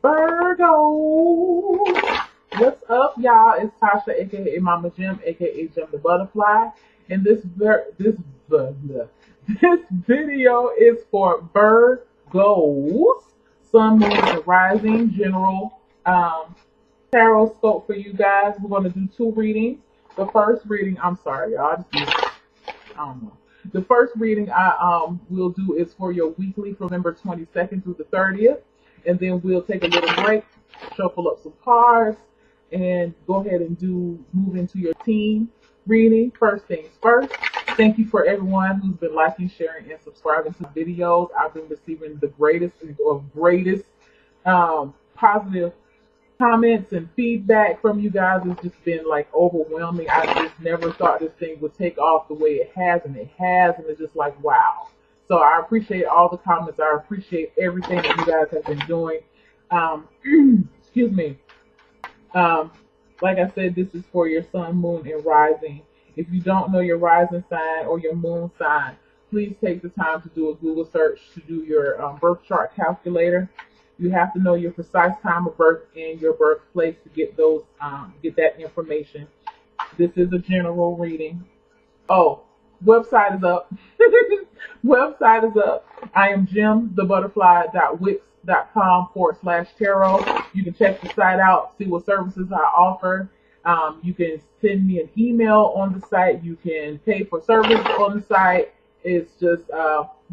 Virgo. What's up, y'all? It's Tasha, aka Mama Jim, aka Jim the Butterfly. And this video is for Virgos, Sun, Moon, and Rising general tarot scope for you guys. We're going to do two readings. The first reading, I'm sorry, y'all. I don't know. The first reading I will do is for your weekly from November 22nd through the 30th. And then we'll take a little break, shuffle up some cards, and go ahead and move into your team reading. First things first, thank you for everyone who's been liking, sharing, and subscribing to videos. I've been receiving the greatest positive comments and feedback from you guys. It's just been like overwhelming. I just never thought this thing would take off the way it has, and it has, and it's just like, wow. So I appreciate all the comments. I appreciate everything that you guys have been doing. Excuse me. Like I said, this is for your sun, moon, and rising. If you don't know your rising sign or your moon sign, please take the time to do a Google search to do your birth chart calculator. You have to know your precise time of birth and your birthplace to get those get that information. This is a general reading. Oh, website is up. Website is up. I am jimthebutterfly.wix.com/tarot. You can check the site out, see what services I offer. You can send me an email on the site. You can pay for service on the site. It's just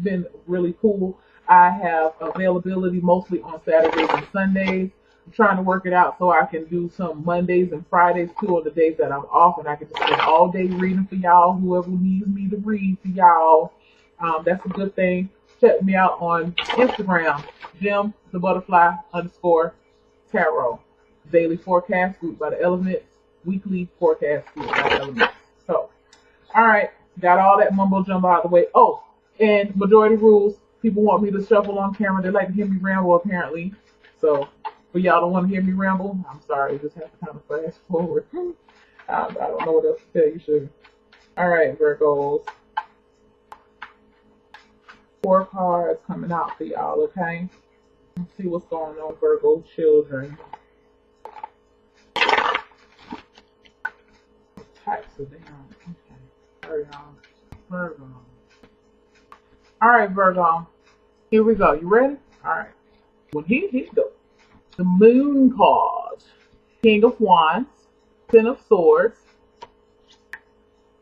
been really cool. I have availability mostly on Saturdays and Sundays. I'm trying to work it out so I can do some Mondays and Fridays too on the days that I'm off, and I can just spend all day reading for y'all, whoever needs me to read for y'all. That's a good thing. Check me out on Instagram, JimTheButterfly_tarot. Daily forecast group by the elements, weekly forecast group by the elements. So, all right, got all that mumbo jumbo out of the way. Oh, and majority rules. People want me to shuffle on camera. They like to hear me ramble, apparently. So, for y'all don't want to hear me ramble, I'm sorry. You just have to kind of fast forward. I don't know what else to tell you, sugar. All right, Virgos. 4 cards coming out for y'all, okay? Let's see what's going on, Virgo children. Types of them. Okay. Virgo. All right, Virgo. Here we go. You ready? All right. Well, here we go. The Moon card. King of Wands. 10 of Swords.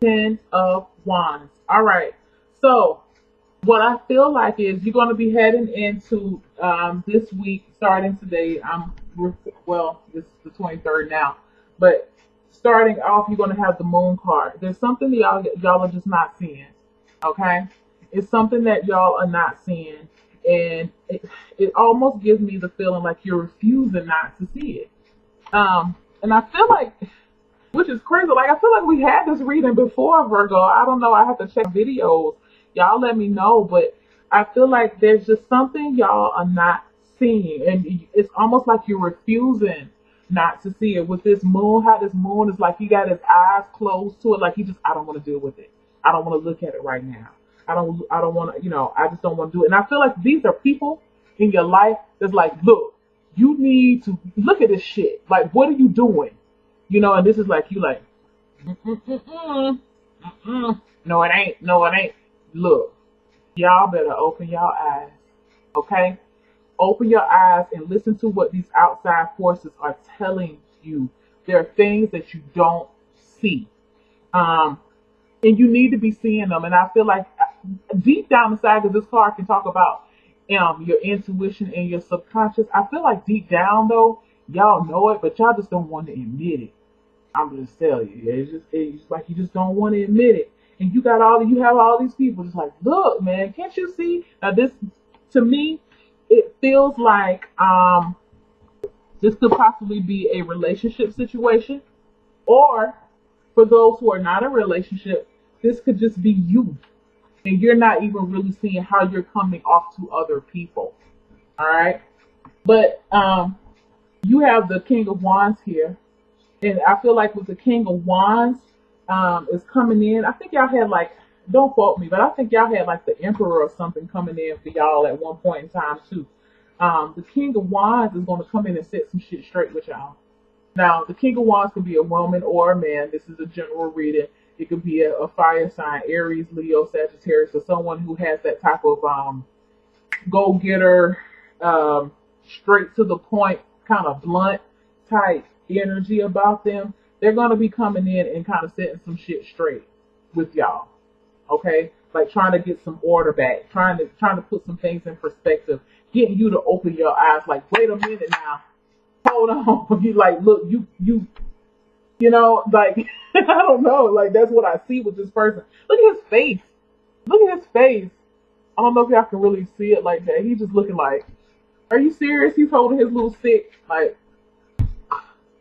10 of Wands. All right. So, what I feel like is you're going to be heading into this week, starting today. It's the 23rd now. But starting off, you're going to have the Moon card. There's something that y'all are just not seeing. Okay? It's something that y'all are not seeing. And it almost gives me the feeling like you're refusing not to see it. And I feel like, which is crazy, like I feel like we had this reading before, Virgo. I don't know. I have to check videos. Y'all let me know. But I feel like there's just something y'all are not seeing. And it's almost like you're refusing not to see it. With this moon, how this moon is like he got his eyes closed to it. Like I don't want to deal with it. I don't want to look at it right now. I don't want to, I just don't want to do it. And I feel like these are people in your life that's like, look, you need to look at this shit. Like, what are you doing? And this is like, you like, no, it ain't. No, it ain't. Look, y'all better open your eyes, okay? Open your eyes and listen to what these outside forces are telling you. There are things that you don't see. And you need to be seeing them. And I feel like deep down inside, because this card can talk about your intuition and your subconscious. I feel like deep down, though, y'all know it, but y'all just don't want to admit it. I'm just telling you. It's like you just don't want to admit it. And you have all these people just like, look, man, can't you see? Now, this, to me, it feels like this could possibly be a relationship situation. Or, for those who are not in a relationship, this could just be you. And you're not even really seeing how you're coming off to other people. All right. But you have the King of Wands here. And I feel like with the King of Wands is coming in. I think y'all had don't quote me, but I think y'all had like the Emperor or something coming in for y'all at one point in time too. The King of Wands is going to come in and set some shit straight with y'all. Now, the King of Wands can be a woman or a man. This is a general reading. It could be a fire sign, Aries, Leo, Sagittarius, or someone who has that type of go-getter, straight to the point, kind of blunt type energy about them. They're going to be coming in and kind of setting some shit straight with y'all. Okay? Like trying to get some order back, trying to put some things in perspective, getting you to open your eyes like, wait a minute now. Hold on. You like, look, you know, like, I don't know. Like, that's what I see with this person. Look at his face. Look at his face. I don't know if y'all can really see it like that. He's just looking like, are you serious? He's holding his little stick. Like,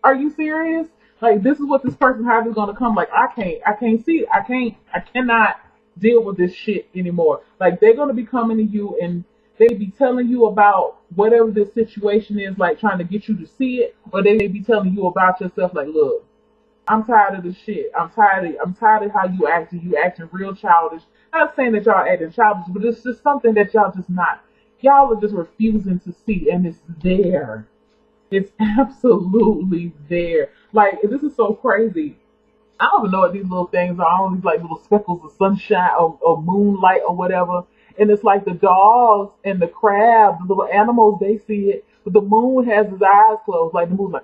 are you serious? Like, this is what this person, how is going to come. Like, I can't see it. I cannot deal with this shit anymore. Like, they're going to be coming to you and they be telling you about whatever this situation is, like trying to get you to see it, or they may be telling you about yourself, like, look, I'm tired of this shit. I'm tired of how you acting. You acting real childish. Not saying that y'all acting childish, but it's just something that y'all just not. Y'all are just refusing to see, and it's there. It's absolutely there. Like, this is so crazy. I don't even know what these little things are. All these like little speckles of sunshine or moonlight or whatever. And it's like the dogs and the crabs, the little animals, they see it. But the moon has his eyes closed. Like the moon's like,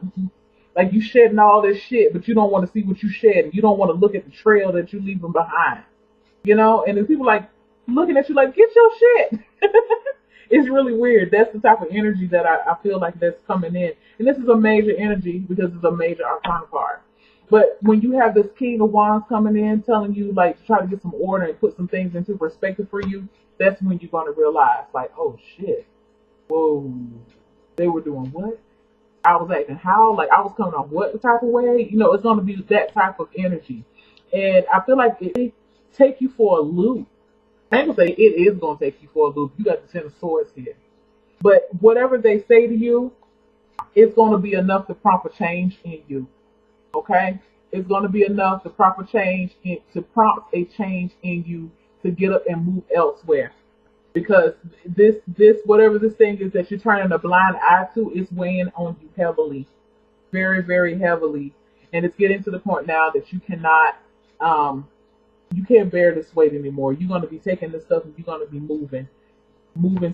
like you shedding all this shit, but you don't want to see what you shedding. You don't want to look at the trail that you're leaving behind. You know? And then people like looking at you like, get your shit. It's really weird. That's the type of energy that I feel like that's coming in. And this is a major energy because it's a major arcana card. But when you have this King of Wands coming in, telling you like to try to get some order and put some things into perspective for you, that's when you're going to realize like, oh shit, whoa, they were doing what? I was acting how? Like I was coming on what type of way? You know, it's going to be that type of energy. And I feel like it take you for a loop. I ain't gonna say it is going to take you for a loop. You got the Ten of Swords here. But whatever they say to you, it's going to be enough to prompt a change in you. Okay? It's going to be enough to prompt a change in you to get up and move elsewhere. Because this whatever this thing is that you're turning a blind eye to is weighing on you heavily. Very, very heavily. And it's getting to the point now that you cannot you can't bear this weight anymore. You're going to be taking this stuff and you're going to be moving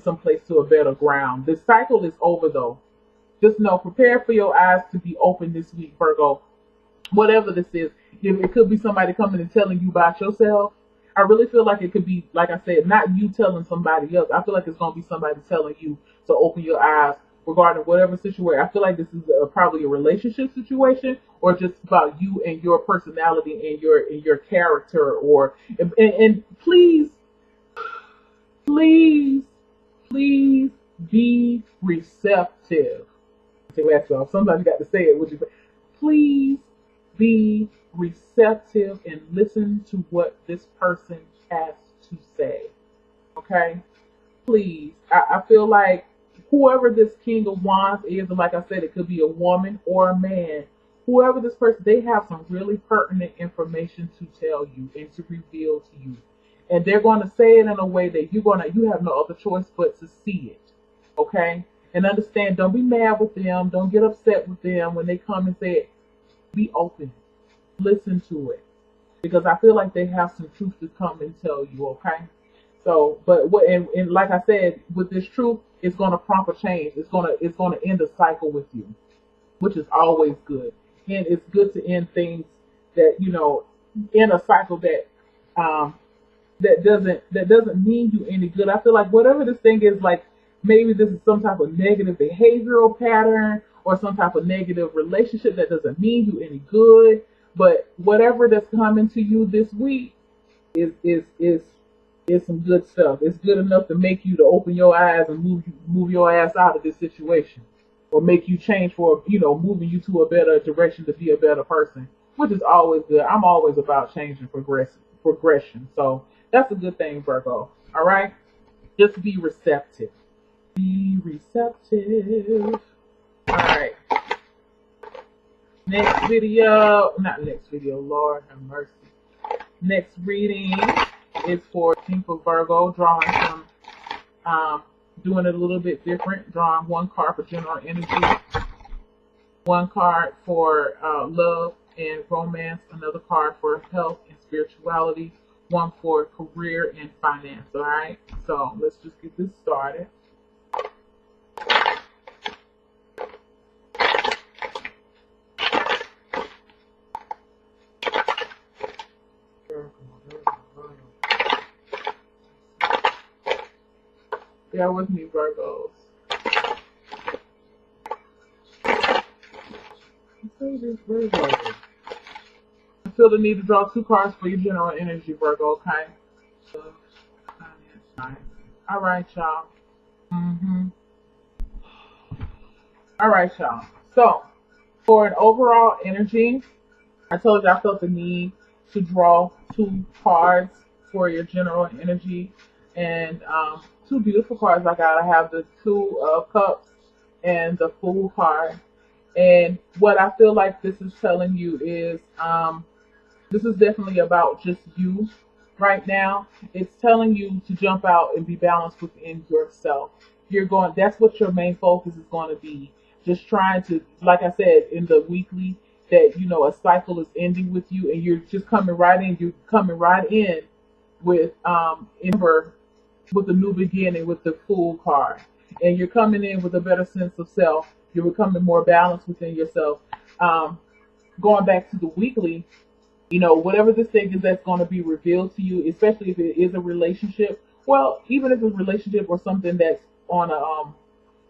someplace to a better ground. This cycle is over though. Just know, prepare for your eyes to be open this week, Virgo. Whatever this is, it could be somebody coming and telling you about yourself. I really feel like it could be, like I said, not you telling somebody else. I feel like it's going to be somebody telling you to open your eyes regarding whatever situation. I feel like this is probably a relationship situation or just about you and your personality and your character. Or and please be receptive. Sometimes you got to say it. Would you? Please be receptive and listen to what this person has to say. Okay? Please. I feel like whoever this King of Wands is, and like I said, it could be a woman or a man. Whoever this person, they have some really pertinent information to tell you and to reveal to you. And they're going to say it in a way that you have no other choice but to see it. Okay? And understand, don't be mad with them. Don't get upset with them when they come and say it. Be open. Listen to it. Because I feel like they have some truth to come and tell you, okay? So, but what and like I said, with this truth, it's gonna prompt a change. It's gonna end a cycle with you, which is always good. And it's good to end things that, you know, in a cycle that that doesn't mean you any good. I feel like whatever this thing is, like maybe this is some type of negative behavioral pattern or some type of negative relationship that doesn't mean you any good. But whatever that's coming to you this week is some good stuff. It's good enough to make you to open your eyes and move your ass out of this situation, or make you change for, you know, moving you to a better direction to be a better person, which is always good. I'm always about change and progression. So that's a good thing, Virgo. All right, just be receptive. Be receptive. All right. Not next video, Lord have mercy. Next reading is for Team for Virgo, drawing some doing it a little bit different, drawing one card for general energy, one card for love and romance, another card for health and spirituality, one for career and finance. All right, so let's just get this started. Bear with me, Virgos. Virgo. I feel the need to draw two cards for your general energy, Virgo, okay? All right, y'all. All right, y'all. So, for an overall energy, I told you I felt the need to draw two cards for your general energy. And two beautiful cards I got. I have the Two of Cups and the Fool card. And what I feel like this is telling you is this is definitely about just you right now. It's telling you to jump out and be balanced within yourself. That's what your main focus is going to be. Just trying to, like I said in the weekly, that, a cycle is ending with you and you're just coming right in. You're coming right in with, with a new beginning with the Fool card. And you're coming in with a better sense of self. You're becoming more balanced within yourself. Going back to the weekly, whatever this thing is that's going to be revealed to you, especially if it is a relationship. Well, even if it's a relationship or something that's on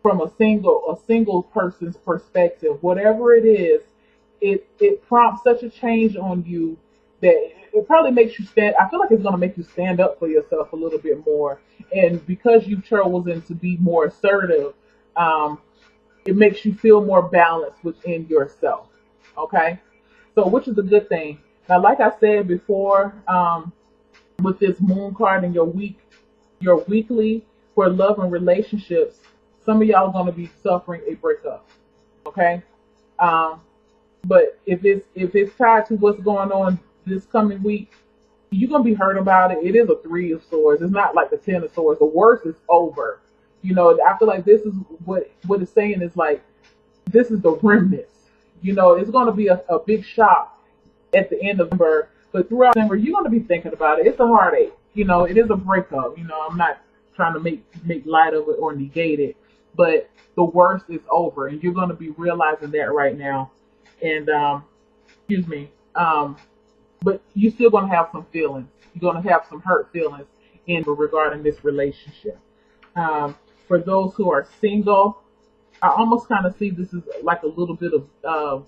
from a single person's perspective, whatever it is, it prompts such a change on you that it probably makes you stand. I feel like it's going to make you stand up for yourself a little bit more. And because you've chosen to be more assertive, it makes you feel more balanced within yourself. Okay, so which is a good thing. Now, like I said before, with this Moon card and your weekly for love and relationships, some of y'all are going to be suffering a breakup. Okay, but if it's tied to what's going on this coming week, you're gonna be hurt about it. It is a Three of Swords. It's not like the Ten of Swords. The worst is over. I feel like this is what it's saying is like, this is the remnants. It's gonna be a big shock at the end of November, but throughout December, you're gonna be thinking about it. It's a heartache. It is a breakup. I'm not trying to make light of it or negate it, but the worst is over, and you're gonna be realizing that right now. And excuse me. But you're still going to have some feelings. You're going to have some hurt feelings regarding this relationship. For those who are single, I almost kind of see this as like a little bit of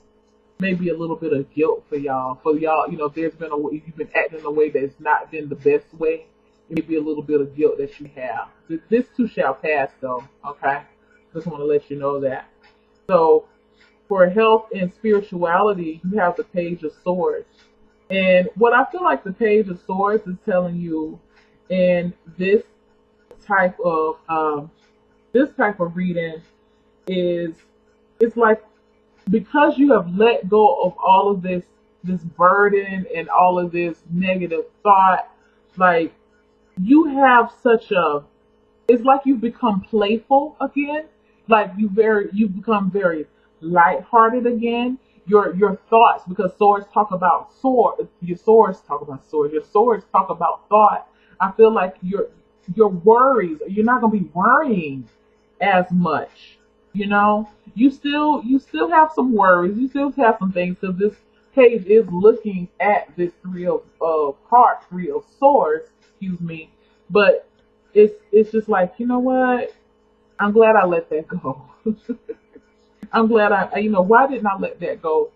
maybe a little bit of guilt for y'all. If you've been acting in a way that's not been the best way, it may be a little bit of guilt that you have. This too shall pass, though. Okay, just want to let you know that. So, for health and spirituality, you have the Page of Swords. And what I feel like the Page of Swords is telling you in this type of reading is, it's like, because you have let go of all of this burden and all of this negative thought, like you have it's like you've become playful again, like you've become very lighthearted again. Your thoughts, because swords talk about your swords talk about thought. I feel like your worries, you're not gonna be worrying as much. You still have some worries, you still have some things. So this page is looking at this Three of Swords, excuse me, but it's just like, what? I'm glad I let that go. I'm glad why didn't I let that go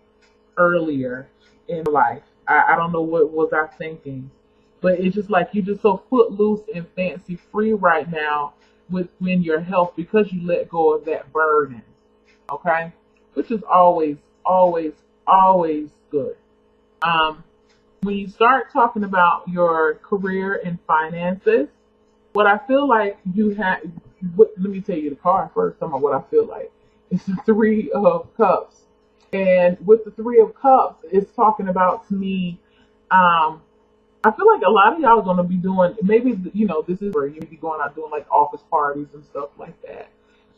earlier in life? I don't know what was I thinking, but it's just like you're just so footloose and fancy free right now within your health because you let go of that burden. Okay, which is always good. When you start talking about your career and finances, what I feel like let me tell you the card first. Talking about what I feel like. It's the Three of Cups. And with the Three of Cups, it's talking about, to me, I feel like a lot of y'all are gonna be doing, maybe, this is where you be going out doing like office parties and stuff like that.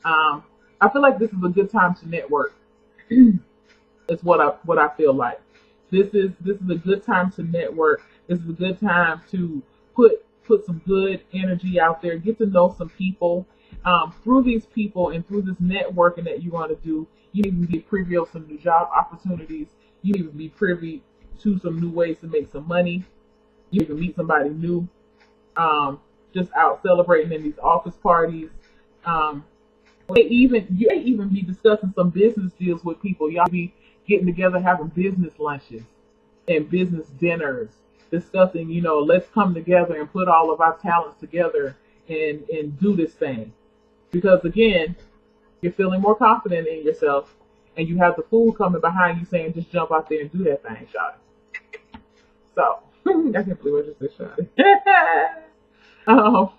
I feel like this is a good time to network. Is what I feel like. This is a good time to network. This is a good time to put some good energy out there. Get to know some people. Through these people and through this networking that you want to do, you need to be privy of some new job opportunities. You need to be privy to some new ways to make some money. You need to meet somebody new. Just out celebrating in these office parties. Um, you may even be discussing some business deals with people. Y'all be getting together, having business lunches and business dinners, discussing, let's come together and put all of our talents together and do this thing. Because again, you're feeling more confident in yourself, and you have the fool coming behind you saying, just jump out there and do that thing, shot. So I can't believe I just said shot. um,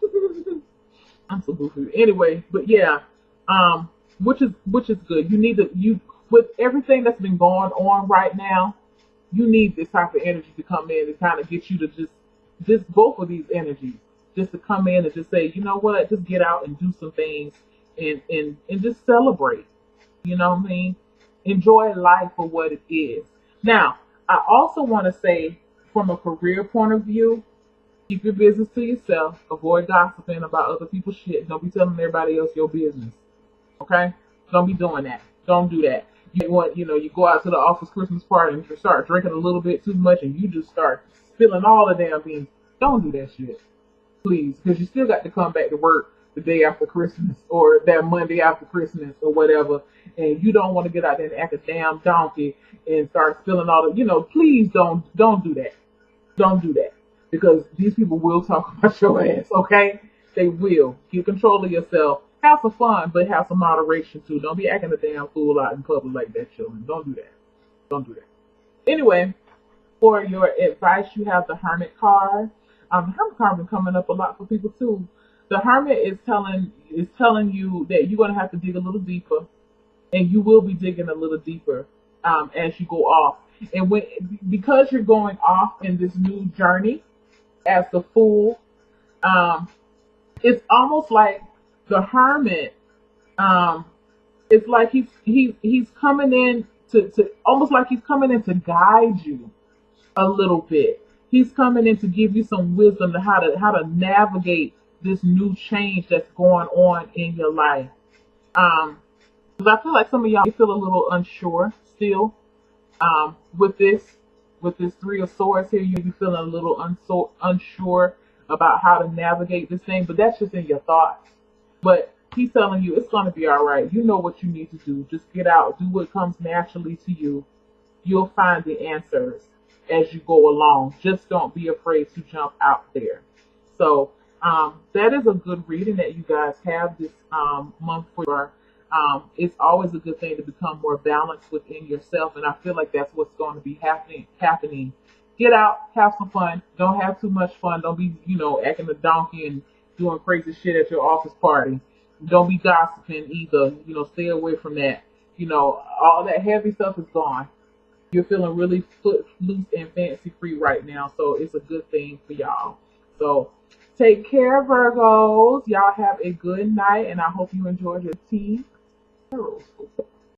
I'm so goofy. Anyway, but yeah, which is good. You need to with everything that's been going on right now, you need this type of energy to come in and kind of get you to just both of these energies, just to come in and just say, you know what, just get out and do some things and just celebrate. You know what I mean? Enjoy life for what it is. Now, I also want to say, from a career point of view, keep your business to yourself. Avoid gossiping about other people's shit. Don't be telling everybody else your business. Okay? Don't be doing that. Don't do that. You go out to the office Christmas party and you start drinking a little bit too much and you just start spilling all the damn beans. Don't do that shit. Please. Because you still got to come back to work the day after Christmas or that Monday after Christmas or whatever. And you don't want to get out there and act a damn donkey and start spilling all the, please don't do that. Don't do that. Because these people will talk about your ass, okay? They will. Get control of yourself. Have some fun, but have some moderation too. Don't be acting a damn fool out in public like that, children. Don't do that. Don't do that. Anyway, for your advice, you have the Hermit card. The Hermit card been coming up a lot for people too. The Hermit is telling you that you're gonna have to dig a little deeper, and you will be digging a little deeper as you go off. And because you're going off in this new journey as the Fool, it's almost like the Hermit. It's like he's coming in to almost like he's coming in to guide you a little bit. He's coming in to give you some wisdom to how to navigate this new change that's going on in your life. Because I feel like some of y'all feel a little unsure still. With this Three of Swords here, you be feeling a little unsure about how to navigate this thing, but that's just in your thoughts. But he's telling you it's going to be all right. You know what you need to do. Just get out, do what comes naturally to you. You'll find the answers as you go along. Just don't be afraid to jump out there. So that is a good reading that you guys have this month for. It's always a good thing to become more balanced within yourself, and I feel like that's what's going to be happening. Get out, have some fun. Don't have too much fun. Don't be, acting a donkey and doing crazy shit at your office party. Don't be gossiping either. Stay away from that. All that heavy stuff is gone. You're feeling really loose and fancy free right now, so it's a good thing for y'all. So take care, Virgos. Y'all have a good night, and I hope you enjoyed your tea.